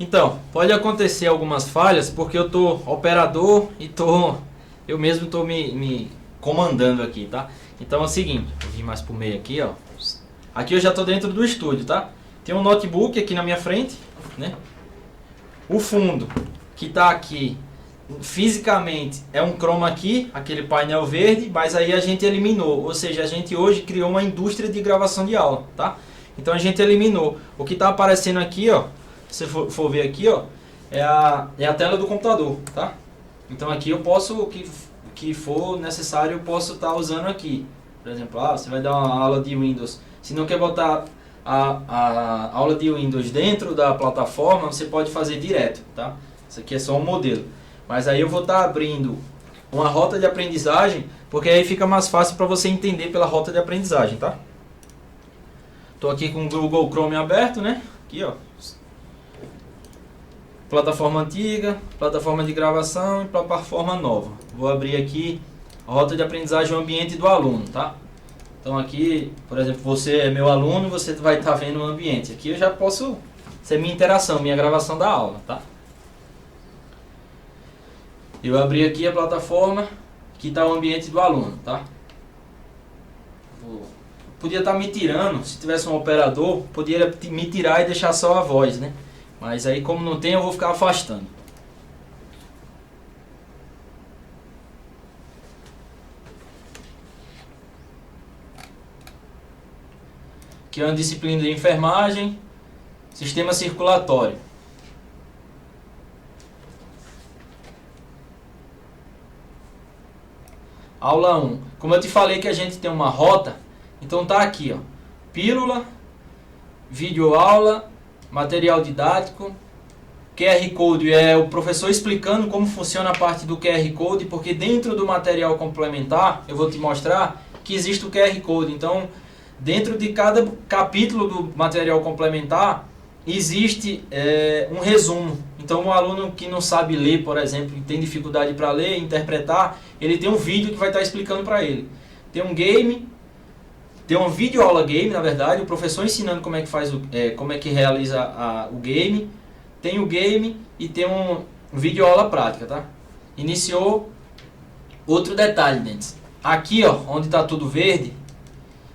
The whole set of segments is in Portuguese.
Então, pode acontecer algumas falhas porque eu tô operador e eu mesmo tô me comandando aqui, tá? Então é o seguinte, vou vir mais pro meio aqui, ó. Aqui eu já tô dentro do estúdio, tá? Tem um notebook aqui na minha frente, né? O fundo que tá aqui fisicamente é um chroma key, aquele painel verde, mas aí a gente eliminou, ou seja, a gente hoje criou uma indústria de gravação de aula, tá? Então a gente eliminou. O que tá aparecendo aqui, ó, se você for ver aqui, ó, é a tela do computador, tá? Então aqui eu posso, o que for necessário, eu posso estar usando aqui. Por exemplo, você vai dar uma aula de Windows. Se não quer botar a aula de Windows dentro da plataforma, você pode fazer direto, tá? Isso aqui é só um modelo. Mas aí eu vou estar abrindo uma rota de aprendizagem, porque aí fica mais fácil para você entender pela rota de aprendizagem, tá? Estou aqui com o Google Chrome aberto, né? Aqui, ó. Plataforma antiga, plataforma de gravação e plataforma nova. Vou abrir aqui a rota de aprendizagem, o ambiente do aluno, tá? Então aqui, por exemplo, você é meu aluno, você vai estar vendo o ambiente. Aqui eu já posso ser minha interação, minha gravação da aula, tá? Eu abri aqui a plataforma que está o ambiente do aluno, tá? Podia estar me tirando, se tivesse um operador, poderia me tirar e deixar só a voz, né? Mas aí como não tem, eu vou ficar afastando. Aqui é uma disciplina de enfermagem, sistema circulatório. Aula 1. Como eu te falei que a gente tem uma rota, então tá aqui, ó. Pílula, videoaula, material didático, QR Code é o professor explicando como funciona a parte do QR Code, porque dentro do material complementar, eu vou te mostrar que existe o QR Code. Então, dentro de cada capítulo do material complementar, existe um resumo. Então, um aluno que não sabe ler, por exemplo, e tem dificuldade para ler, interpretar, ele tem um vídeo que vai estar explicando para ele. Tem um game, tem uma videoaula game, na verdade, o professor ensinando como é que faz como é que realiza o game. Tem o game e tem um videoaula prática, tá? Iniciou. Outro detalhe, Dentes. Aqui, ó, onde está tudo verde,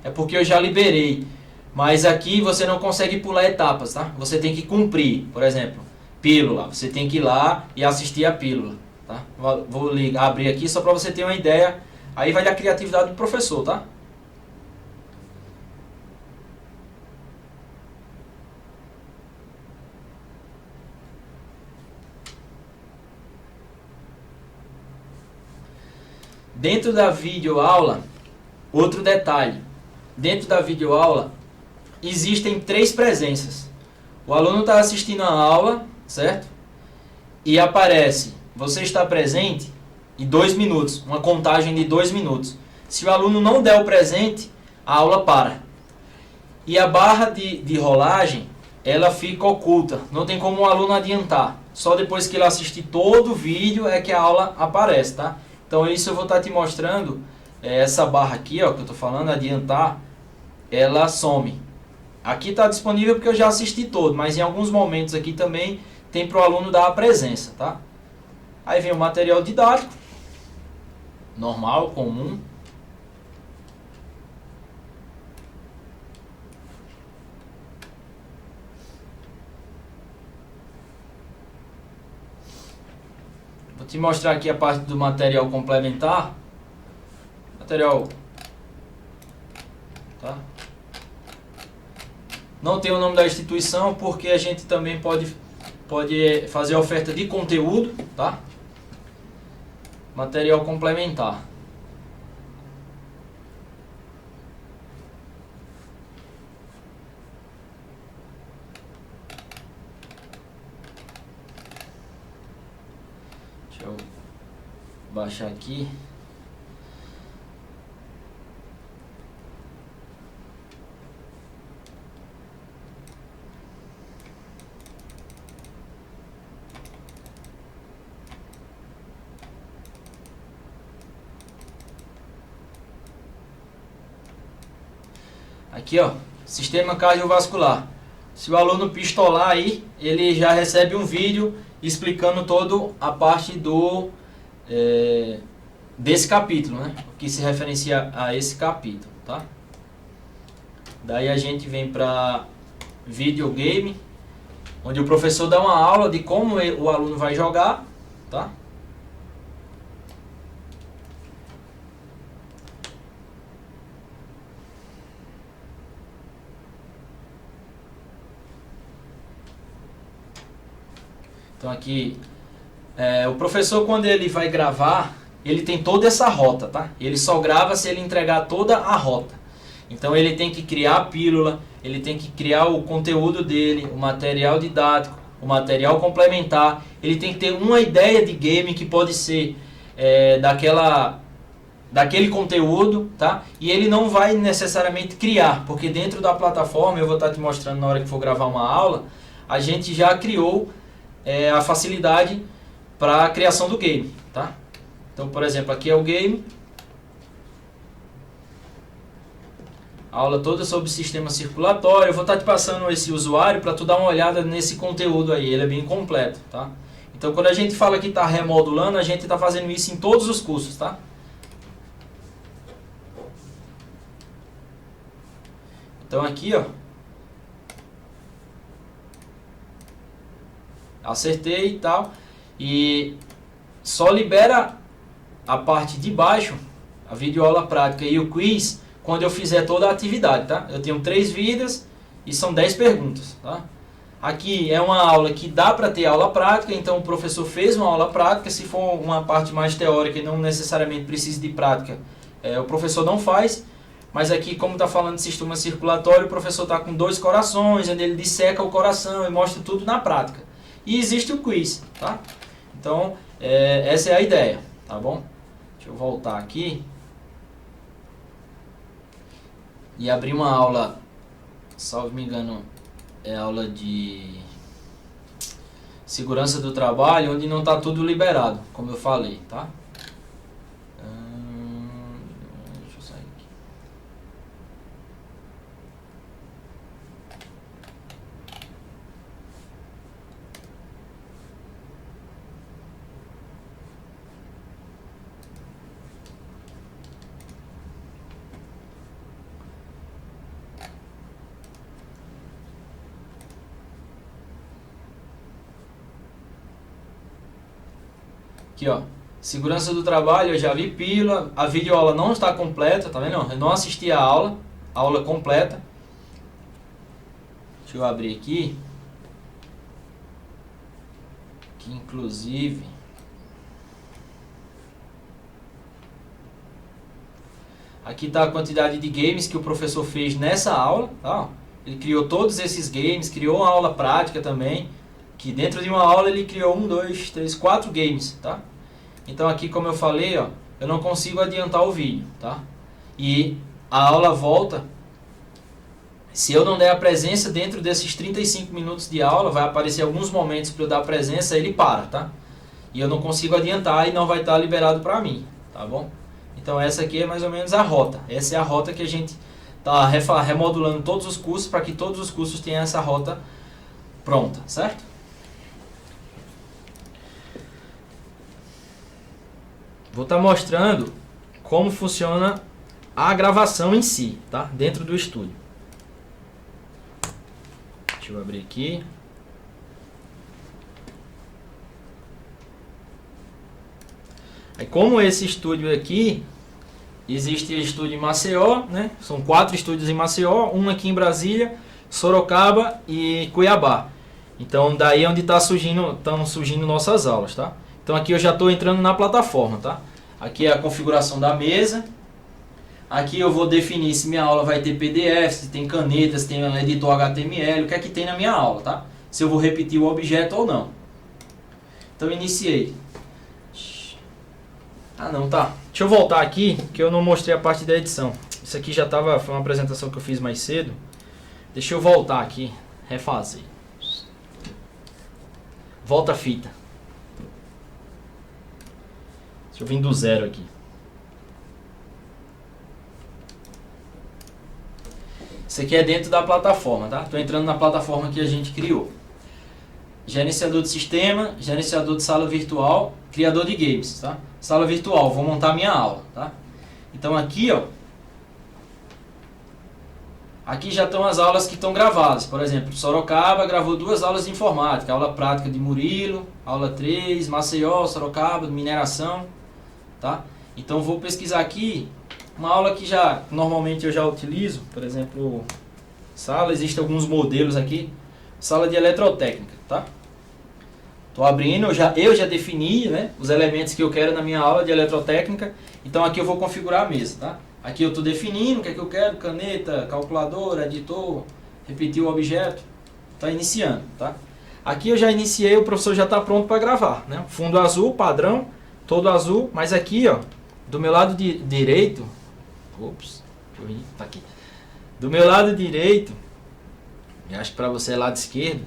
é porque eu já liberei. Mas aqui você não consegue pular etapas, tá? Você tem que cumprir. Por exemplo, pílula. Você tem que ir lá e assistir a pílula, tá? Vou abrir aqui só para você ter uma ideia. Aí vai da criatividade do professor, tá? Dentro da videoaula, outro detalhe. Dentro da videoaula, existem 3 presenças. O aluno está assistindo a aula, certo? E aparece, você está presente, em 2 minutos, uma contagem de 2 minutos. Se o aluno não der o presente, a aula para. E a barra de rolagem, ela fica oculta. Não tem como o aluno adiantar. Só depois que ele assistir todo o vídeo é que a aula aparece, tá? Então isso eu vou estar te mostrando, essa barra aqui, ó, que eu estou falando, adiantar, ela some. Aqui está disponível porque eu já assisti todo, mas em alguns momentos aqui também tem para o aluno dar a presença, tá? Aí vem o material didático, normal, comum. Vou te mostrar aqui a parte do material complementar. Material, tá? Não tem o nome da instituição porque a gente também pode fazer oferta de conteúdo, tá? Material complementar. Deixa eu baixar aqui. Aqui, ó, sistema cardiovascular. Se o aluno pistolar aí, ele já recebe um vídeo explicando toda a parte desse capítulo, né? O que se referencia a esse capítulo, tá? Daí a gente vem para videogame, onde o professor dá uma aula de como o aluno vai jogar, tá? Então aqui, o professor, quando ele vai gravar, ele tem toda essa rota, tá? Ele só grava se ele entregar toda a rota. Então ele tem que criar a pílula, ele tem que criar o conteúdo dele, o material didático, o material complementar. Ele tem que ter uma ideia de game que pode ser daquele conteúdo, tá? E ele não vai necessariamente criar, porque dentro da plataforma, eu vou estar te mostrando na hora que for gravar uma aula, a gente já criou a facilidade para a criação do game, tá? Então, por exemplo, aqui é o game. Aula toda sobre sistema circulatório. Eu vou estar te passando esse usuário para tu dar uma olhada nesse conteúdo aí. Ele é bem completo, tá? Então, quando a gente fala que está remodulando, a gente está fazendo isso em todos os cursos, tá? Então, aqui, ó. Acertei e tal. E só libera a parte de baixo, a videoaula prática e o quiz, quando eu fizer toda a atividade, tá? Eu tenho 3 vidas e são 10 perguntas, tá? Aqui é uma aula que dá para ter aula prática, então o professor fez uma aula prática. Se for uma parte mais teórica e não necessariamente precisa de prática, o professor não faz. Mas aqui, como está falando de sistema circulatório, o professor está com 2 corações, onde ele disseca o coração e mostra tudo na prática. E existe o quiz, tá? Então, essa é a ideia, tá bom? Deixa eu voltar aqui e abrir uma aula, salvo me engano, é aula de segurança do trabalho, onde não está tudo liberado, como eu falei, tá? Deixa eu sair aqui. Aqui, ó, segurança do trabalho, eu já vi pílula, a videoaula não está completa, tá vendo? Eu não assisti a aula completa. Deixa eu abrir aqui. Que inclusive aqui está a quantidade de games que o professor fez nessa aula, tá? Ele criou todos esses games, criou uma aula prática também, que dentro de uma aula ele criou 1, 2, 3, 4 games, tá? Então aqui, como eu falei, ó, eu não consigo adiantar o vídeo, tá? E a aula volta, se eu não der a presença dentro desses 35 minutos de aula, vai aparecer alguns momentos para eu dar a presença, ele para, tá? E eu não consigo adiantar e não vai estar liberado para mim, tá bom? Então essa aqui é mais ou menos a rota. Essa é a rota que a gente está remodulando todos os cursos para que todos os cursos tenham essa rota pronta, certo? Vou estar mostrando como funciona a gravação em si, tá? Dentro do estúdio. Deixa eu abrir aqui. Aí, como esse estúdio aqui, existe o estúdio em Maceió, né? São 4 estúdios em Maceió, um aqui em Brasília, Sorocaba e Cuiabá. Então, daí é onde estão surgindo nossas aulas, tá? Então aqui eu já estou entrando na plataforma, tá? Aqui é a configuração da mesa. Aqui eu vou definir se minha aula vai ter PDF, se tem caneta, se tem um editor HTML, o que é que tem na minha aula, tá? Se eu vou repetir o objeto ou não. Então iniciei. Ah não, tá. Deixa eu voltar aqui, que eu não mostrei a parte da edição. Isso aqui já estava, foi uma apresentação que eu fiz mais cedo. Deixa eu voltar aqui, refazer. Volta a fita. Deixa eu vir do zero aqui. Isso aqui é dentro da plataforma, tá? Estou entrando na plataforma que a gente criou. Gerenciador de sistema, gerenciador de sala virtual, criador de games, tá? Sala virtual, vou montar minha aula, tá? Então aqui, ó, aqui já estão as aulas que estão gravadas. Por exemplo, Sorocaba gravou 2 aulas de informática, aula prática de Murilo, aula 3, Maceió, Sorocaba, mineração, tá? Então vou pesquisar aqui uma aula que já normalmente eu já utilizo, por exemplo, sala, existem alguns modelos aqui, sala de eletrotécnica, tá? Estou abrindo, eu já defini, né, os elementos que eu quero na minha aula de eletrotécnica, então aqui eu vou configurar a mesa, tá? Aqui eu estou definindo o que é que eu quero, caneta, calculadora, editor, repetir o objeto, está iniciando, tá? Aqui eu já iniciei, o professor já está pronto para gravar, né? Fundo azul, padrão, todo azul, mas aqui, ó, do meu lado direito, tá aqui. Do meu lado direito, eu acho que para você é lado esquerdo,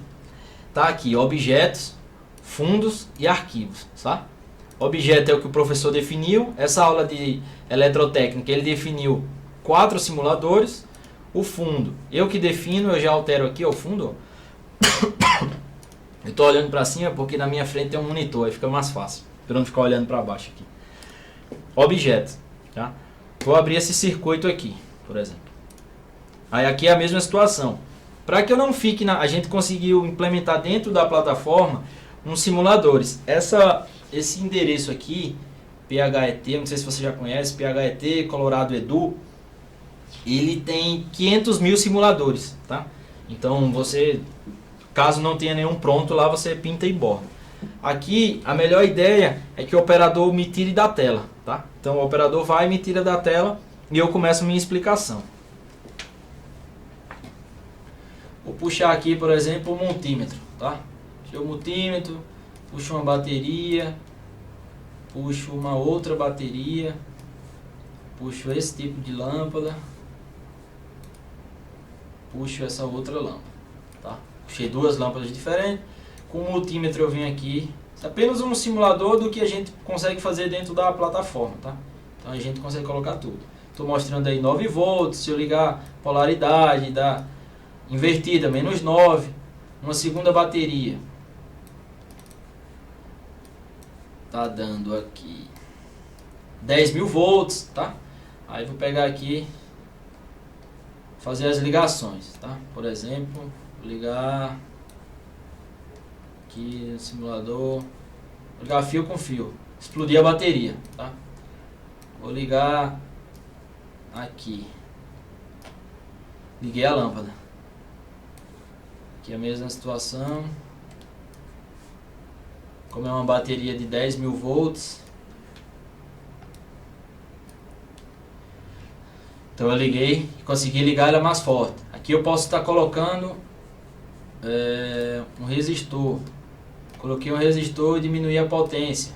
tá aqui, objetos, fundos e arquivos, tá? Objeto é o que o professor definiu. Essa aula de eletrotécnica ele definiu 4 simuladores. O fundo, eu que defino, eu já altero aqui ó, o fundo. Eu estou olhando para cima porque na minha frente tem um monitor, aí fica mais fácil, para não ficar olhando para baixo aqui. Objeto, tá? Vou abrir esse circuito aqui, por exemplo. Aí aqui é a mesma situação. Para que eu não fique a gente conseguiu implementar dentro da plataforma uns simuladores. Esse endereço aqui, PHET, não sei se você já conhece, PHET, Colorado Edu, ele tem 500 mil simuladores, tá? Então você, caso não tenha nenhum pronto lá, você pinta e borda. Aqui a melhor ideia é que o operador me tire da tela, tá? Então o operador vai e me tira da tela e eu começo minha explicação. Vou puxar aqui, por exemplo, o multímetro, tá? Puxo o multímetro, puxo uma bateria, puxo uma outra bateria, puxo esse tipo de lâmpada, puxo essa outra lâmpada, tá? Puxei 2 lâmpadas diferentes. Com o multímetro eu venho aqui, é apenas um simulador do que a gente consegue fazer dentro da plataforma, tá? Então a gente consegue colocar tudo. Estou mostrando aí 9 volts, se eu ligar polaridade, dá invertida, menos 9, uma segunda bateria. Tá dando aqui 10.000 volts, tá? Aí vou pegar aqui, fazer as ligações, tá? Por exemplo, vou ligar aqui no simulador, vou ligar fio com fio, explodir a bateria, tá? Vou ligar aqui, liguei a lâmpada, aqui a mesma situação, como é uma bateria de 10.000 volts, então eu liguei e consegui ligar ela mais forte. Aqui eu posso estar colocando um resistor. Coloquei um resistor e diminuí a potência.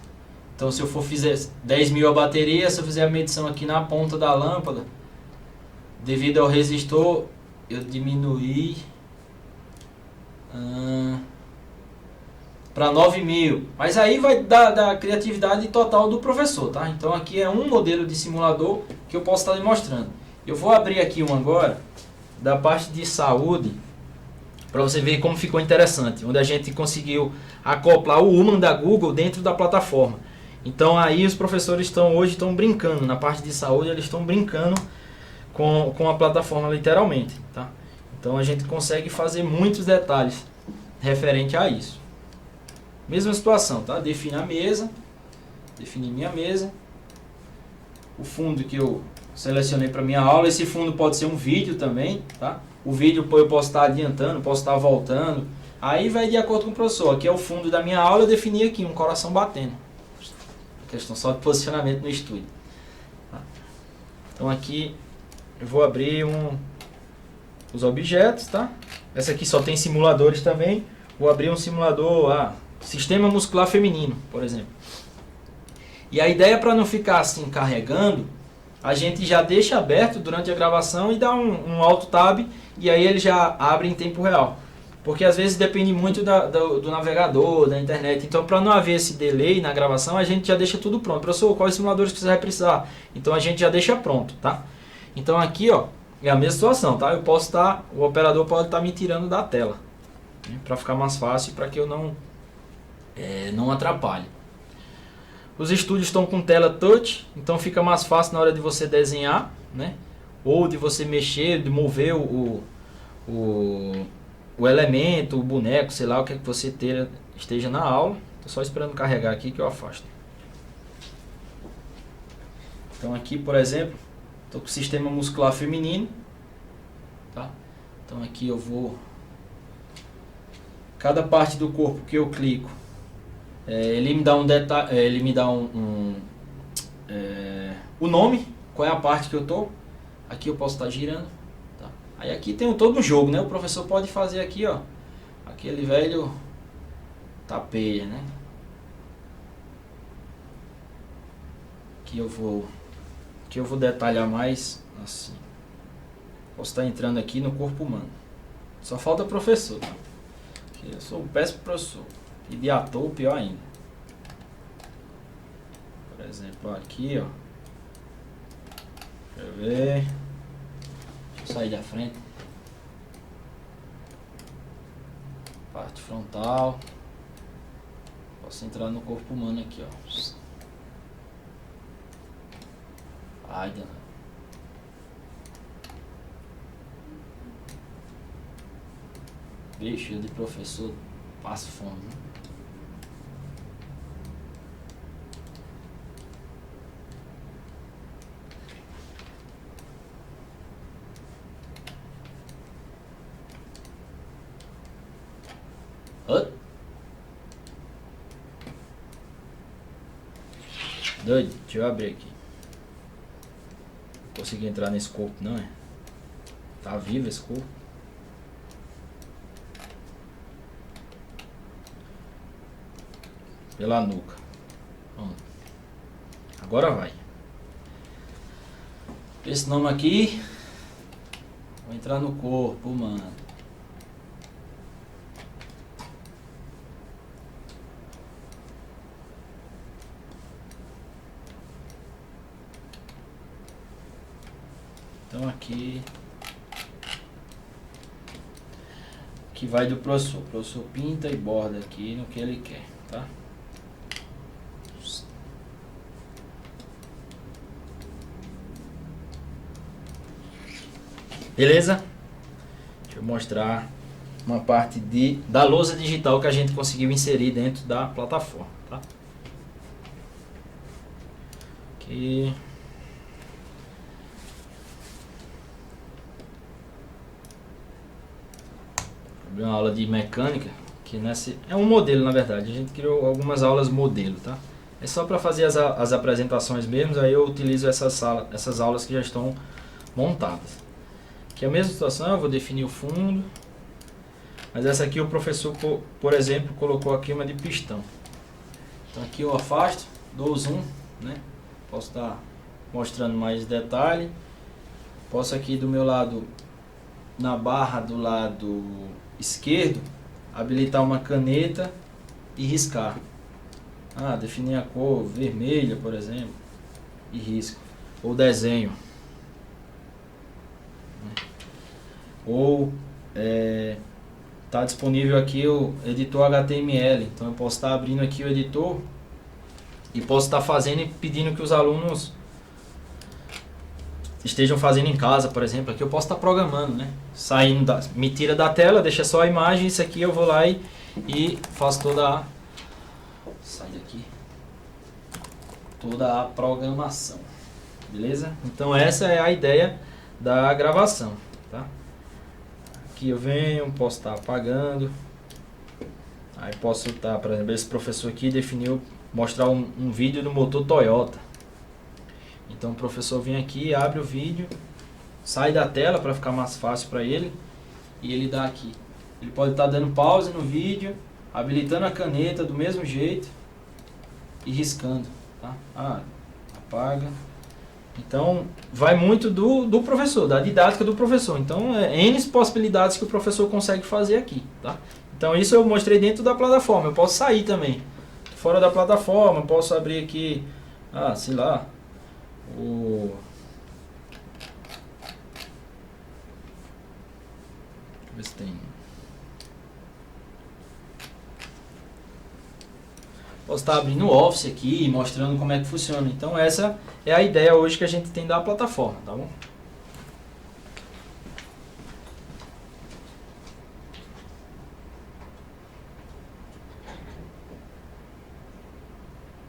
Então se eu for fizer 10.000 a bateria, se eu fizer a medição aqui na ponta da lâmpada, devido ao resistor, eu diminuí para 9.000. Mas aí vai da criatividade total do professor, tá? Então aqui é um modelo de simulador que eu posso estar lhe mostrando. Eu vou abrir aqui um agora, da parte de saúde, para você ver como ficou interessante, onde a gente conseguiu acoplar o Human da Google dentro da plataforma. Então aí os professores hoje estão brincando, na parte de saúde eles estão brincando com a plataforma literalmente, tá? Então a gente consegue fazer muitos detalhes referente a isso. Mesma situação, tá? Defini a mesa, defini minha mesa, o fundo que eu selecionei para minha aula. Esse fundo pode ser um vídeo também, tá? O vídeo eu posso estar adiantando, posso estar voltando, aí vai de acordo com o professor. Aqui é o fundo da minha aula, eu defini aqui um coração batendo, questão só de posicionamento no estúdio, tá? Então aqui eu vou abrir os objetos, tá? Essa aqui só tem simuladores também. Vou abrir um simulador, sistema muscular feminino, por exemplo. E a ideia, para não ficar assim carregando, a gente já deixa aberto durante a gravação e dá um Alt Tab, e aí ele já abre em tempo real. Porque às vezes depende muito do navegador, da internet. Então, para não haver esse delay na gravação, a gente já deixa tudo pronto. Professor, quais simuladores que você vai precisar? Então a gente já deixa pronto, tá? Então aqui, ó, é a mesma situação, tá? Eu posso estar, o operador pode estar me tirando da tela, né? Para ficar mais fácil, para que eu não atrapalhe. Os estúdios estão com tela touch, então fica mais fácil na hora de você desenhar, né? Ou de você mexer, de mover o elemento, o boneco, sei lá o que é que você esteja na aula. Estou só esperando carregar aqui que eu afasto. Então aqui, por exemplo, estou com o sistema muscular feminino, tá? Então aqui eu vou, cada parte do corpo que eu clico, ele me dá um detalhe, ele me dá o nome, qual é a parte que eu tô. Aqui eu posso estar girando, tá? Aí aqui tem todo um jogo, né? O professor pode fazer aqui, ó, aquele velho tapeia, né? Aqui eu vou detalhar mais assim. Posso estar entrando aqui no corpo humano. Só falta professor, tá? Eu sou um péssimo professor. E de ator, pior ainda. Por exemplo, aqui, ó. Deixa eu ver. Deixa eu sair da frente. Parte frontal. Posso entrar no corpo humano aqui, ó. Ai, danado. Bicho, eu de professor passo fome, né? Doido, deixa eu abrir aqui. Não consegui entrar nesse corpo, não é? Tá vivo esse corpo? Pela nuca. Vamos. Agora vai. Esse nome aqui. Vou entrar no corpo, mano. Então aqui vai do professor. O professor pinta e borda aqui no que ele quer, tá? Beleza? Deixa eu mostrar uma parte da lousa digital que a gente conseguiu inserir dentro da plataforma, tá? Aqui. Abri uma aula de mecânica, que é um modelo, na verdade. A gente criou algumas aulas modelo, tá? É só para fazer as apresentações mesmo, aí eu utilizo essas aulas que já estão montadas. Aqui é a mesma situação, eu vou definir o fundo. Mas essa aqui o professor, por exemplo, colocou aqui uma de pistão. Então aqui eu afasto, dou zoom, né? Posso estar mostrando mais detalhe. Posso aqui do meu lado, na barra do lado esquerdo, habilitar uma caneta e riscar. Definir a cor vermelha, por exemplo, e risco. Ou desenho. Ou está disponível aqui o editor HTML. Então eu posso estar abrindo aqui o editor e posso estar fazendo e pedindo que os alunos estejam fazendo em casa, por exemplo. Aqui eu posso estar programando, né? Me tira da tela, deixa só a imagem. Isso aqui eu vou lá e faço sai daqui, toda a programação, beleza? Então essa é a ideia da gravação, tá? Aqui eu venho, posso estar apagando. Aí posso estar, por exemplo, esse professor aqui definiu mostrar um vídeo do motor Toyota. Então o professor vem aqui, abre o vídeo, sai da tela para ficar mais fácil para ele, e ele dá aqui. Ele pode estar dando pause no vídeo, habilitando a caneta do mesmo jeito e riscando, tá? Apaga. Então vai muito do professor, da didática do professor. Então N possibilidades que o professor consegue fazer aqui, tá? Então isso eu mostrei dentro da plataforma. Eu posso sair também fora da plataforma, posso abrir aqui, sei lá, eu ver se tem. Posso estar abrindo o Office aqui, mostrando como é que funciona. Então essa é a ideia hoje que a gente tem da plataforma, tá bom?